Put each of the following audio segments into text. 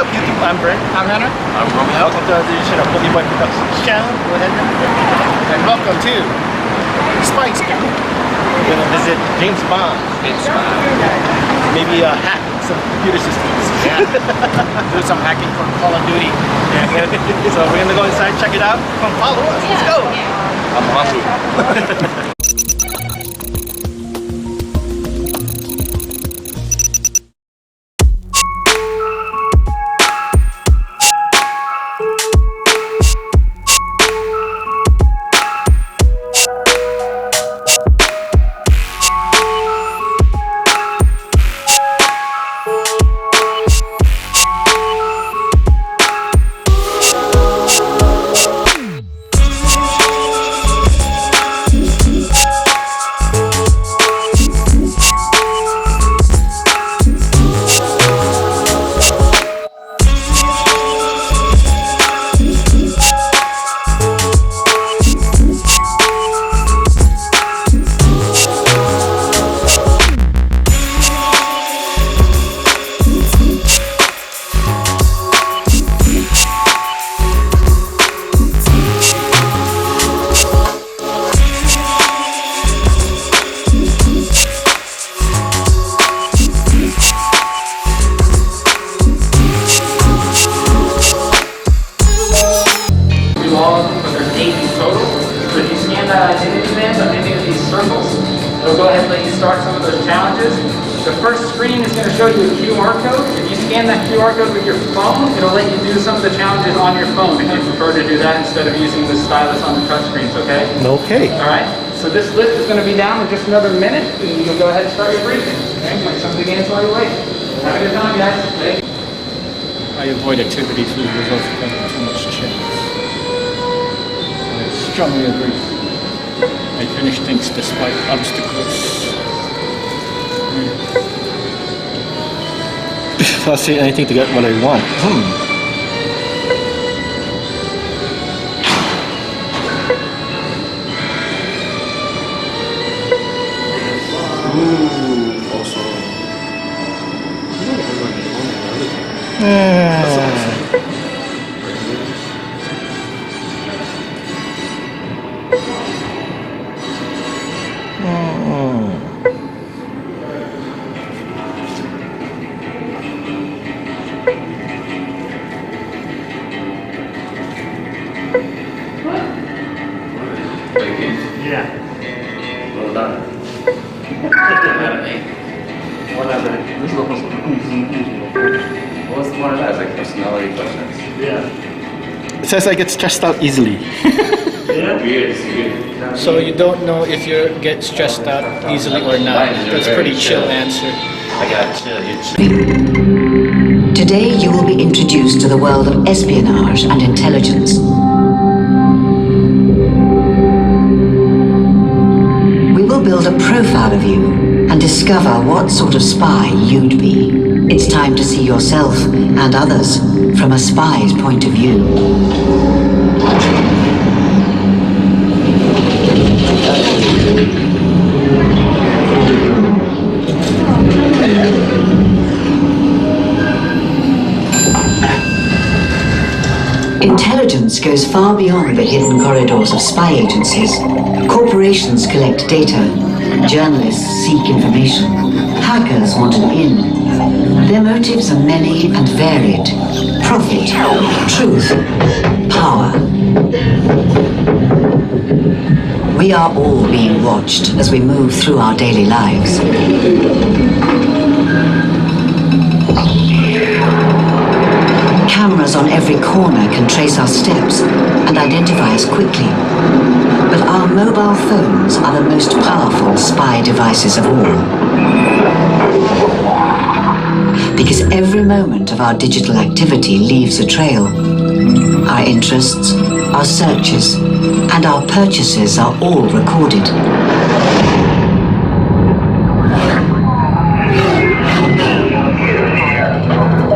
up, YouTube? I'm Brent. I'm Hunter. I'm Romeo. Welcome to the edition of Pogiboy Productions channel. Go ahead and welcome to SpyScape. We're going to visit James Bond. Maybe hack some computer systems. Yeah. Do some hacking for Call of Duty. Yeah. So we're going to go inside, check it out. Come follow us. Let's go. I'm hungry. It'll go ahead and let you start some of those challenges. The first screen is going to show you a QR code. If you scan that QR code with your phone, it'll let you do some of the challenges on your phone if you prefer to do that instead of using the stylus on the touch screens, okay? Okay. Alright, so this lift is going to be down in just another minute, and you'll go ahead and start your briefing. Okay, play some of the games while you wait. Have a good time, guys. Okay. I avoid activities whose results depend on too much chance. I strongly agree. I finish things despite obstacles. I'll say anything to get what I want. Yeah. Well done. Whatever. What's one of that? It's like personality questions. Yeah. It says I get stressed out easily. Yeah. Weird, it's weird. So you don't know if you get stressed out easily or not. That's a pretty chill answer. I got chill, you're chill. Today you will be introduced to the world of espionage and intelligence. We will build a profile of you and discover what sort of spy you'd be. It's time to see yourself and others from a spy's point of view. Intelligence goes far beyond the hidden corridors of spy agencies. Corporations collect data. Journalists seek information. Hackers want an in. Their motives are many and varied. Profit, truth, power. We are all being watched as we move through our daily lives. Cameras on every corner can trace our steps and identify us quickly. But our mobile phones are the most powerful spy devices of all. Because every moment of our digital activity leaves a trail. Our interests, our searches, and our purchases are all recorded.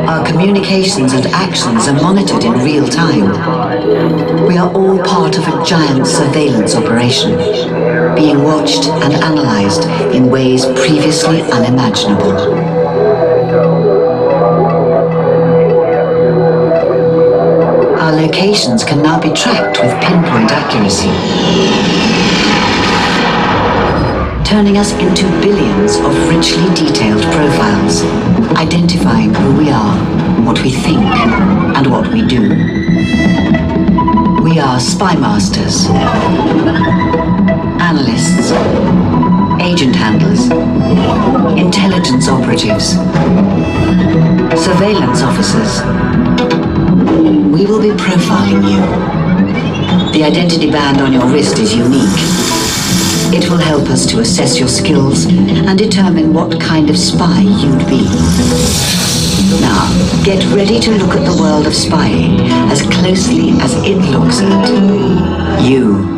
Our communications and actions are monitored in real time. We are all part of a giant surveillance operation, being watched and analyzed in ways previously unimaginable. locations can now be tracked with pinpoint accuracy, turning us into billions of richly detailed profiles, identifying who we are, what we think, and what we do. We are spy masters, analysts, agent handlers, intelligence operatives, surveillance officers. We will be profiling you. The identity band on your wrist is unique. It will help us to assess your skills and determine what kind of spy you'd be. Now, get ready to look at the world of spying as closely as it looks at you.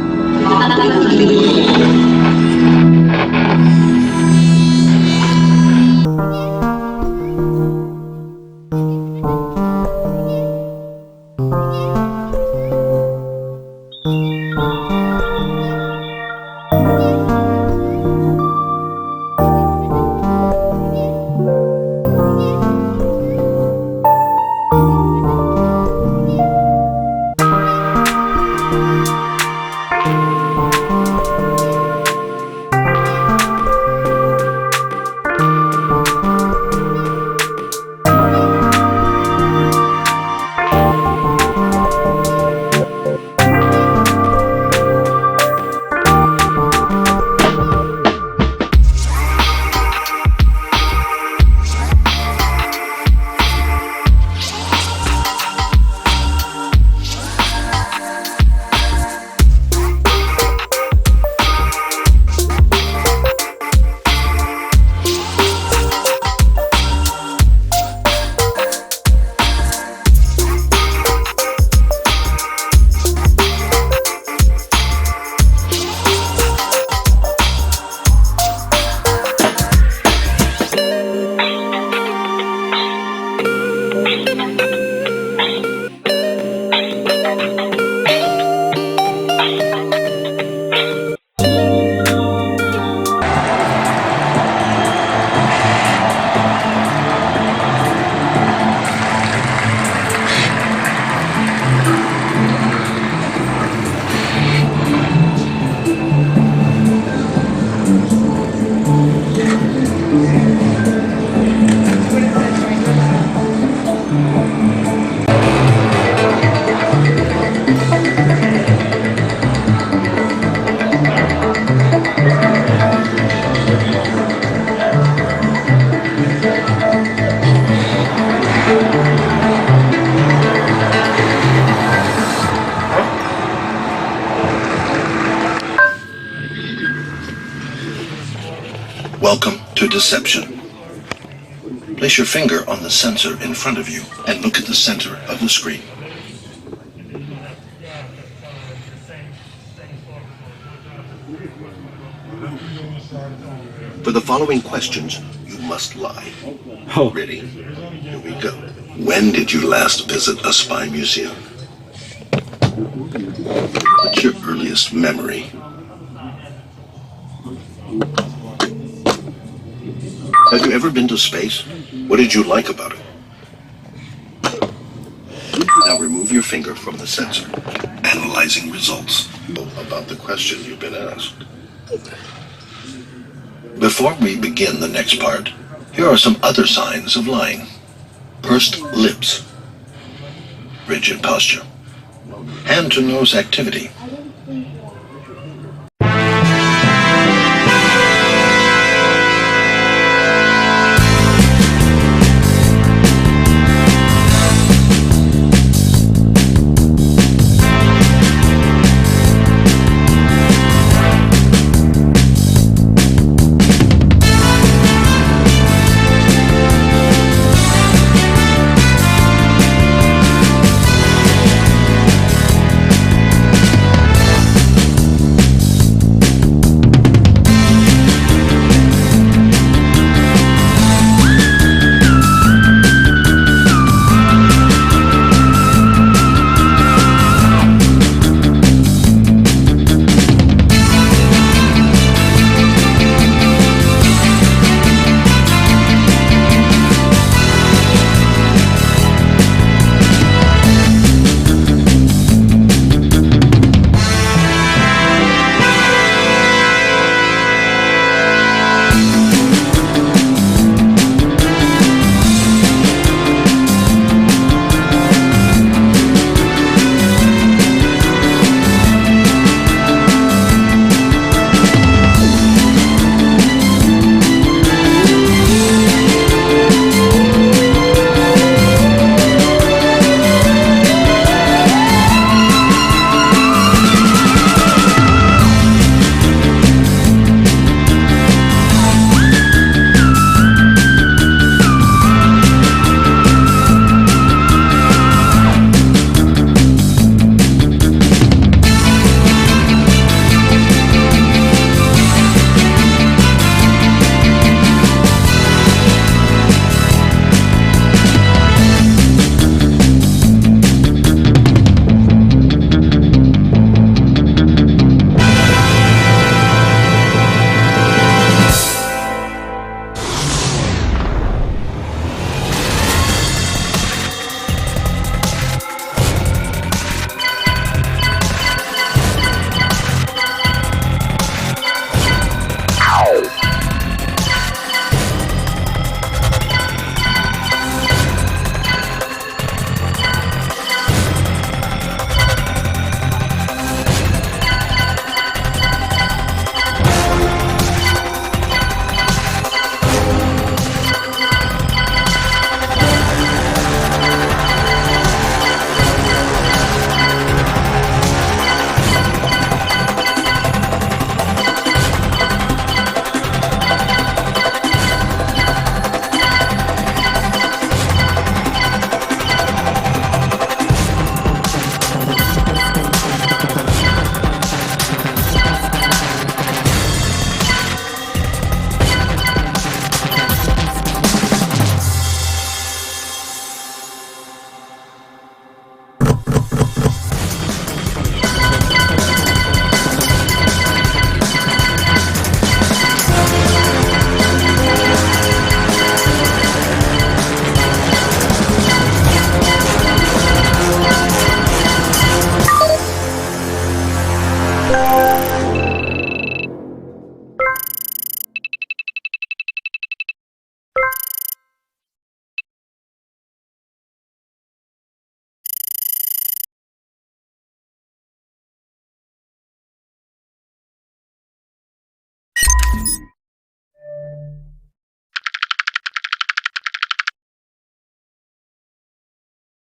Welcome to Deception. Place your finger on the sensor in front of you and look at the center of the screen. For the following questions, you must lie. Oh. Ready? Here we go. When did you last visit a spy museum? What's your earliest memory? Have you ever been to space? What did you like about it? Now remove your finger from the sensor. Analyzing results about the question you've been asked. Before we begin the next part, here are some other signs of lying. Pursed lips, rigid posture, hand-to-nose activity.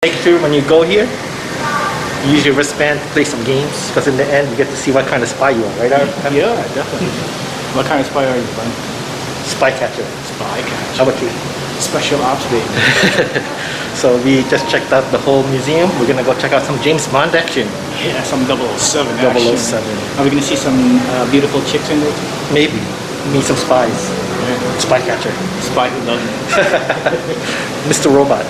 Make sure when you go here, you use your wristband to play some games, because in the end you get to see what kind of spy you are, right? Yeah, definitely. What kind of spy are you playing? Spy catcher. Spy catch. How about you? Special ops baby. So we just checked out the whole museum. We're gonna go check out some James Bond action. Yeah, some 007 action. 007. Are we gonna see some beautiful chicks in there? Maybe. Meet some spies. Yeah. Spy catcher. Spy who doesn't. Mr. Robot.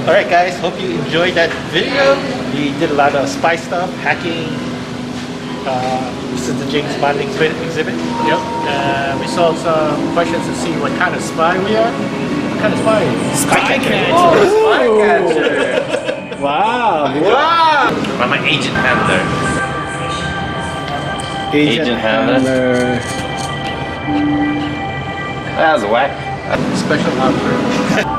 Alright guys, hope you enjoyed that video. We did a lot of spy stuff, hacking. This is the James Bond exhibit. Yep. We solved some questions to see what kind of spy we are. What kind of spy? Spy catcher. Oh, spy catcher. Wow. Wow. I'm an agent handler. Agent handler. That was whack. Special operator.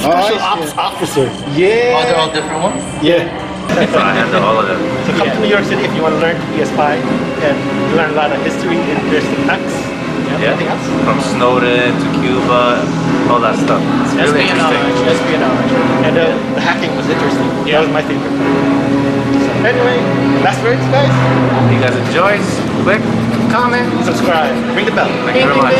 Special Ops Officer. Oh, Yeah. they're all different ones? Yeah. So I handle all of them. So come to New York City if you want to learn to be a spy and learn a lot of history and interesting facts. Yeah. Anything else? From Snowden to Cuba, all that stuff. It's really interesting. Espionage. And the hacking was interesting. That was my favorite part. So anyway, last words guys? If you guys enjoyed, click, comment, Subscribe. Ring the bell. Thank you very much.